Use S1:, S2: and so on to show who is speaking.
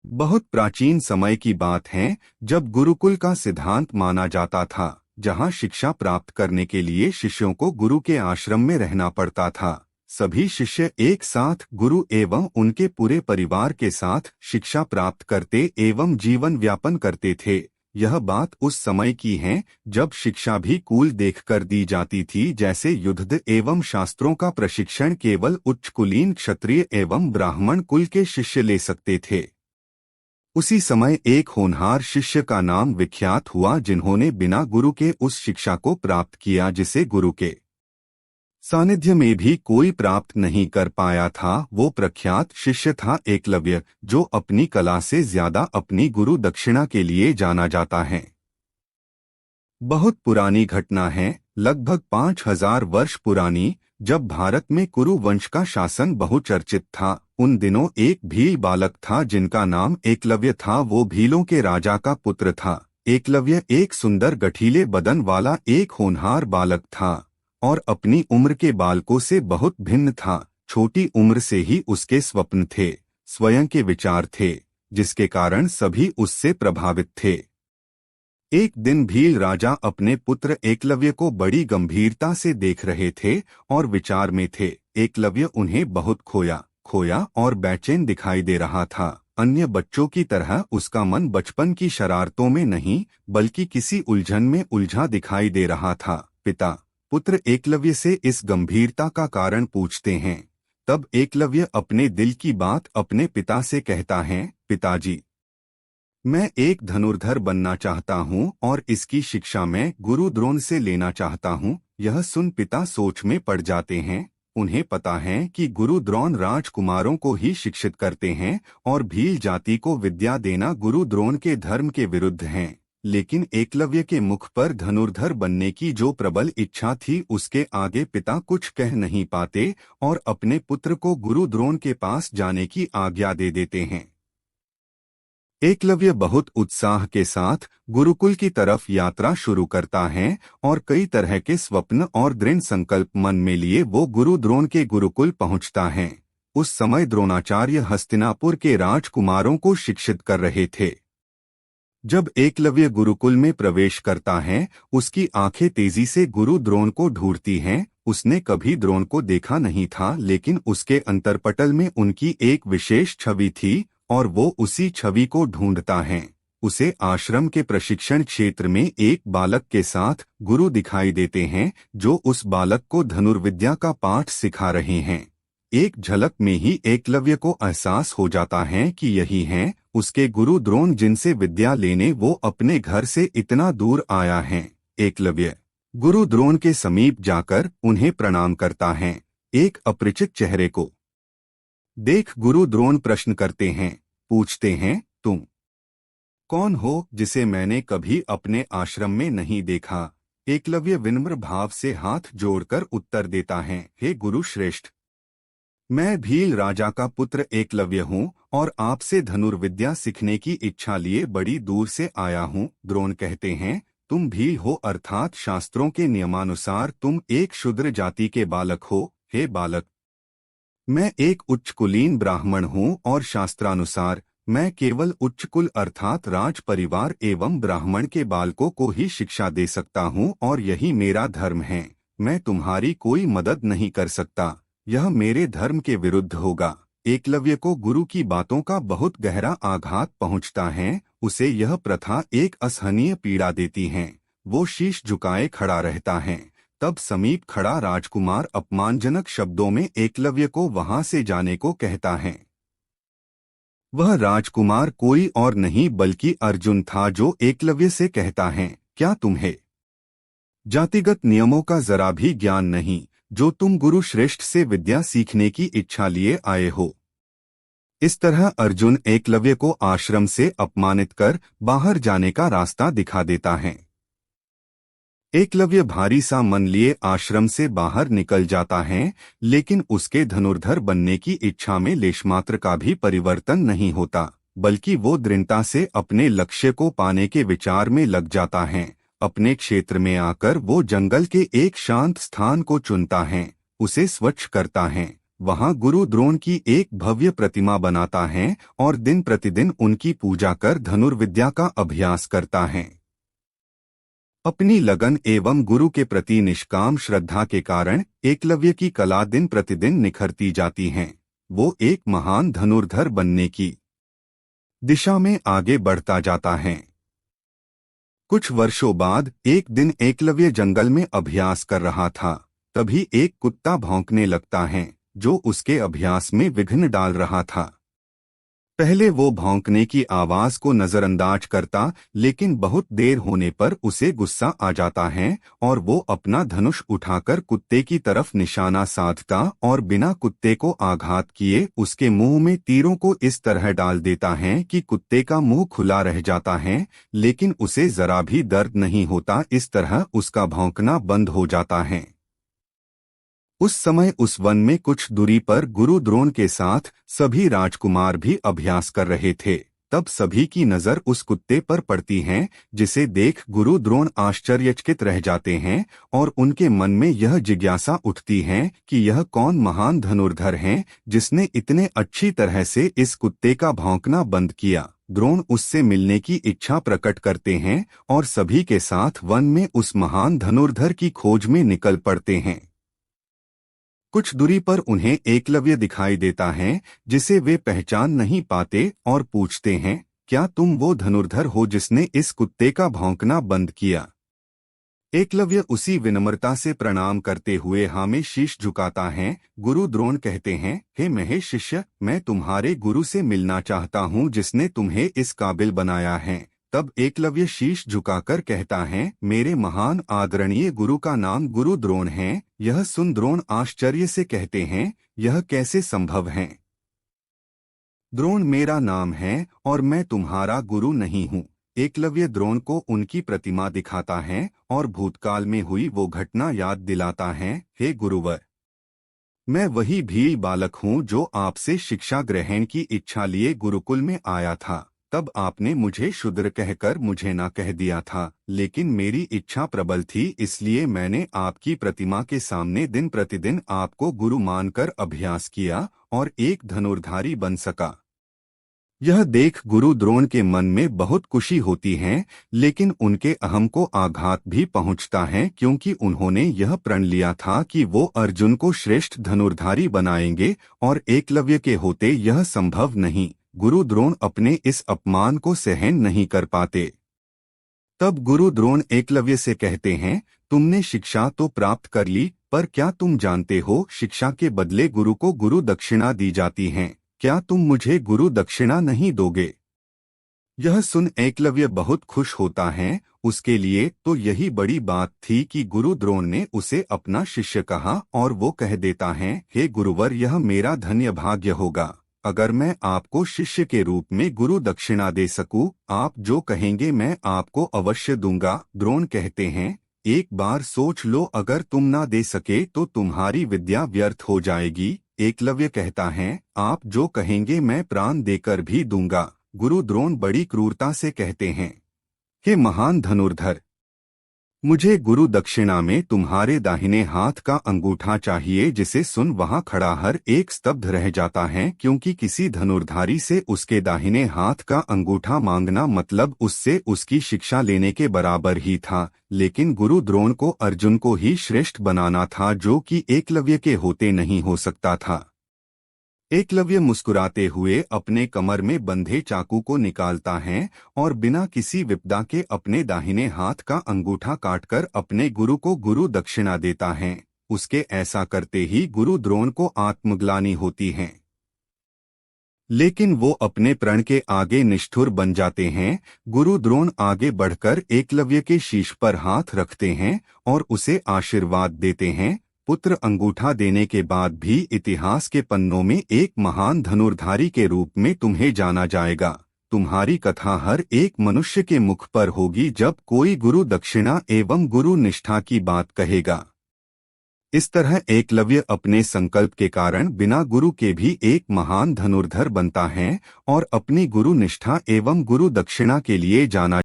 S1: बहुत प्राचीन समय की बात है जब गुरुकुल का सिद्धांत माना जाता था, जहां शिक्षा प्राप्त करने के लिए शिष्यों को गुरु के आश्रम में रहना पड़ता था। सभी शिष्य एक साथ गुरु एवं उनके पूरे परिवार के साथ शिक्षा प्राप्त करते एवं जीवन व्यापन करते थे। यह बात उस समय की है जब शिक्षा भी कुल देखकर दी जाती थी, जैसे युद्ध एवं शास्त्रों का प्रशिक्षण केवल उच्च कुलीन क्षत्रिय एवं ब्राह्मण कुल के शिष्य ले सकते थे। उसी समय एक होनहार शिष्य का नाम विख्यात हुआ, जिन्होंने बिना गुरु के उस शिक्षा को प्राप्त किया जिसे गुरु के सानिध्य में भी कोई प्राप्त नहीं कर पाया था। वो प्रख्यात शिष्य था एकलव्य, जो अपनी कला से ज्यादा अपनी गुरु दक्षिणा के लिए जाना जाता है। बहुत पुरानी घटना है, लगभग 5000 वर्ष पुरानी, जब भारत में कुरु वंश का शासन बहुचर्चित था। उन दिनों एक भील बालक था जिनका नाम एकलव्य था। वो भीलों के राजा का पुत्र था। एकलव्य एक सुंदर गठीले बदन वाला एक होनहार बालक था और अपनी उम्र के बालकों से बहुत भिन्न था। छोटी उम्र से ही उसके स्वप्न थे, स्वयं के विचार थे, जिसके कारण सभी उससे प्रभावित थे। एक दिन भील राजा अपने पुत्र एकलव्य को बड़ी गंभीरता से देख रहे थे और विचार में थे। एकलव्य उन्हें बहुत खोया खोया और बेचैन दिखाई दे रहा था। अन्य बच्चों की तरह उसका मन बचपन की शरारतों में नहीं, बल्कि किसी उलझन में उलझा दिखाई दे रहा था। पिता पुत्र एकलव्य से इस गंभीरता का कारण पूछते हैं। तब एकलव्य अपने दिल की बात अपने पिता से कहता है, पिताजी, मैं एक धनुर्धर बनना चाहता हूँ और इसकी शिक्षा मैं गुरु द्रोण से लेना चाहता हूँ। यह सुन पिता सोच में पड़ जाते हैं। उन्हें पता है कि गुरु द्रोण राजकुमारों को ही शिक्षित करते हैं और भील जाति को विद्या देना गुरु द्रोण के धर्म के विरुद्ध है। लेकिन एकलव्य के मुख पर धनुर्धर बनने की जो प्रबल इच्छा थी, उसके आगे पिता कुछ कह नहीं पाते और अपने पुत्र को गुरु द्रोण के पास जाने की आज्ञा दे देते हैं। एकलव्य बहुत उत्साह के साथ गुरुकुल की तरफ यात्रा शुरू करता है और कई तरह के स्वप्न और दृढ़ संकल्प मन में लिए वो गुरु द्रोण के गुरुकुल पहुंचता है। उस समय द्रोणाचार्य हस्तिनापुर के राजकुमारों को शिक्षित कर रहे थे। जब एकलव्य गुरुकुल में प्रवेश करता है, उसकी आंखें तेजी से गुरु द्रोण को ढूंढती हैं। उसने कभी द्रोण को देखा नहीं था, लेकिन उसके अंतरपटल में उनकी एक विशेष छवि थी और वो उसी छवि को ढूंढता है। उसे आश्रम के प्रशिक्षण क्षेत्र में एक बालक के साथ गुरु दिखाई देते हैं, जो उस बालक को धनुर्विद्या का पाठ सिखा रहे हैं। एक झलक में ही एकलव्य को एहसास हो जाता है कि यही हैं उसके गुरु द्रोण, जिनसे विद्या लेने वो अपने घर से इतना दूर आया है। एकलव्य गुरु द्रोण के समीप जाकर उन्हें प्रणाम करता है। एक अपरिचित चेहरे को देख गुरु द्रोण प्रश्न करते हैं, पूछते हैं, तुम कौन हो जिसे मैंने कभी अपने आश्रम में नहीं देखा? एकलव्य विनम्र भाव से हाथ जोड़कर उत्तर देता है, हे गुरु श्रेष्ठ, मैं भील राजा का पुत्र एकलव्य हूँ और आपसे धनुर्विद्या सीखने की इच्छा लिए बड़ी दूर से आया हूँ। द्रोण कहते हैं, तुम भील हो, अर्थात शास्त्रों के नियमानुसार तुम एक शूद्र जाति के बालक हो। हे बालक, मैं एक उच्च कुलीन ब्राह्मण हूँ और शास्त्रानुसार मैं केवल उच्च कुल अर्थात राज परिवार एवं ब्राह्मण के बालकों को ही शिक्षा दे सकता हूँ और यही मेरा धर्म है। मैं तुम्हारी कोई मदद नहीं कर सकता, यह मेरे धर्म के विरुद्ध होगा। एकलव्य को गुरु की बातों का बहुत गहरा आघात पहुँचता है। उसे यह प्रथा एक असहनीय पीड़ा देती है। वो शीश झुकाए खड़ा रहता है। तब समीप खड़ा राजकुमार अपमानजनक शब्दों में एकलव्य को वहां से जाने को कहता है। वह राजकुमार कोई और नहीं बल्कि अर्जुन था, जो एकलव्य से कहता है, क्या तुम्हें जातिगत नियमों का जरा भी ज्ञान नहीं, जो तुम गुरु श्रेष्ठ से विद्या सीखने की इच्छा लिए आए हो? इस तरह अर्जुन एकलव्य को आश्रम से अपमानित कर बाहर जाने का रास्ता दिखा देता है। एकलव्य भारी सा मन लिए आश्रम से बाहर निकल जाता है, लेकिन उसके धनुर्धर बनने की इच्छा में लेशमात्र का भी परिवर्तन नहीं होता, बल्कि वो दृढ़ता से अपने लक्ष्य को पाने के विचार में लग जाता है। अपने क्षेत्र में आकर वो जंगल के एक शांत स्थान को चुनता है, उसे स्वच्छ करता है वहां गुरु द्रोण की एक भव्य प्रतिमा बनाता है और दिन प्रतिदिन उनकी पूजा कर धनुर्विद्या का अभ्यास करता है। अपनी लगन एवं गुरु के प्रति निष्काम श्रद्धा के कारण एकलव्य की कला दिन प्रतिदिन निखरती जाती है। वो एक महान धनुर्धर बनने की दिशा में आगे बढ़ता जाता है। कुछ वर्षों बाद एक दिन एकलव्य जंगल में अभ्यास कर रहा था। तभी एक कुत्ता भौंकने लगता है जो उसके अभ्यास में विघ्न डाल रहा था। पहले वो भौंकने की आवाज को नजरअंदाज करता, लेकिन बहुत देर होने पर उसे गुस्सा आ जाता है और वो अपना धनुष उठाकर कुत्ते की तरफ निशाना साधता और बिना कुत्ते को आघात किए उसके मुंह में तीरों को इस तरह डाल देता है कि कुत्ते का मुंह खुला रह जाता है, लेकिन उसे जरा भी दर्द नहीं होता। इस तरह उसका भौंकना बंद हो जाता है। उस समय उस वन में कुछ दूरी पर गुरु द्रोण के साथ सभी राजकुमार भी अभ्यास कर रहे थे। तब सभी की नजर उस कुत्ते पर पड़ती है, जिसे देख गुरु द्रोण आश्चर्यचकित रह जाते हैं और उनके मन में यह जिज्ञासा उठती है कि यह कौन महान धनुर्धर है जिसने इतने अच्छी तरह से इस कुत्ते का भौंकना बंद किया। द्रोण उससे मिलने की इच्छा प्रकट करते हैं और सभी के साथ वन में उस महान धनुर्धर की खोज में निकल पड़ते हैं। कुछ दूरी पर उन्हें एकलव्य दिखाई देता है जिसे वे पहचान नहीं पाते और पूछते हैं, क्या तुम वो धनुर्धर हो जिसने इस कुत्ते का भौंकना बंद किया? एकलव्य उसी विनम्रता से प्रणाम करते हुए हाँ में शीश झुकाता है। गुरु द्रोण कहते हैं, हे महेश शिष्य, मैं तुम्हारे गुरु से मिलना चाहता हूँ जिसने तुम्हें इस काबिल बनाया है। तब एकलव्य शीश झुकाकर कहता है, मेरे महान आदरणीय गुरु का नाम गुरु द्रोण है। यह सुन द्रोण आश्चर्य से कहते हैं, यह कैसे संभव है? द्रोण मेरा नाम है और मैं तुम्हारा गुरु नहीं हूँ। एकलव्य द्रोण को उनकी प्रतिमा दिखाता है और भूतकाल में हुई वो घटना याद दिलाता है। हे गुरुवर, मैं वही भील बालक हूँ जो आपसे शिक्षा ग्रहण की इच्छा लिए गुरुकुल में आया था। तब आपने मुझे शूद्र कहकर मुझे ना कह दिया था, लेकिन मेरी इच्छा प्रबल थी, इसलिए मैंने आपकी प्रतिमा के सामने दिन प्रतिदिन आपको गुरु मानकर अभ्यास किया और एक धनुर्धारी बन सका। यह देख गुरु द्रोण के मन में बहुत खुशी होती है, लेकिन उनके अहम को आघात भी पहुंचता है, क्योंकि उन्होंने यह प्रण लिया था कि वो अर्जुन को श्रेष्ठ धनुर्धारी बनाएंगे और एकलव्य के होते यह संभव नहीं। गुरु द्रोण अपने इस अपमान को सहन नहीं कर पाते। तब गुरु द्रोण एकलव्य से कहते हैं, तुमने शिक्षा तो प्राप्त कर ली, पर क्या तुम जानते हो शिक्षा के बदले गुरु को गुरु दक्षिणा दी जाती है? क्या तुम मुझे गुरु दक्षिणा नहीं दोगे? यह सुन एकलव्य बहुत खुश होता है। उसके लिए तो यही बड़ी बात थी कि गुरु द्रोण ने उसे अपना शिष्य कहा और वो कह देता है, हे गुरुवर, यह मेरा धन्य भाग्य होगा अगर मैं आपको शिष्य के रूप में गुरु दक्षिणा दे सकूं। आप जो कहेंगे मैं आपको अवश्य दूंगा। द्रोण कहते हैं, एक बार सोच लो, अगर तुम ना दे सके तो तुम्हारी विद्या व्यर्थ हो जाएगी। एकलव्य कहता है, आप जो कहेंगे मैं प्राण देकर भी दूंगा। गुरु द्रोण बड़ी क्रूरता से कहते हैं, हे महान धनुर्धर, मुझे गुरु दक्षिणा में तुम्हारे दाहिने हाथ का अंगूठा चाहिए। जिसे सुन वहां खड़ा हर एक स्तब्ध रह जाता है, क्योंकि किसी धनुर्धारी से उसके दाहिने हाथ का अंगूठा मांगना मतलब उससे उसकी शिक्षा लेने के बराबर ही था। लेकिन गुरु द्रोण को अर्जुन को ही श्रेष्ठ बनाना था, जो कि एकलव्य के होते नहीं हो सकता था। एकलव्य मुस्कुराते हुए अपने कमर में बंधे चाकू को निकालता है और बिना किसी विपदा के अपने दाहिने हाथ का अंगूठा काटकर अपने गुरु को गुरु दक्षिणा देता है। उसके ऐसा करते ही गुरु द्रोण को आत्मग्लानि होती है, लेकिन वो अपने प्रण के आगे निष्ठुर बन जाते हैं। गुरु द्रोण आगे बढ़कर एकलव्य के शीश पर हाथ रखते हैं और उसे आशीर्वाद देते हैं, पुत्र, अंगूठा देने के बाद भी इतिहास के पन्नों में एक महान धनुर्धारी के रूप में तुम्हें जाना जाएगा। तुम्हारी कथा हर एक मनुष्य के मुख पर होगी जब कोई गुरु दक्षिणा एवं गुरु निष्ठा की बात कहेगा। इस तरह एकलव्य अपने संकल्प के कारण बिना गुरु के भी एक महान धनुर्धर बनता है और अपनी गुरु निष्ठा एवं गुरु दक्षिणा के लिए जाना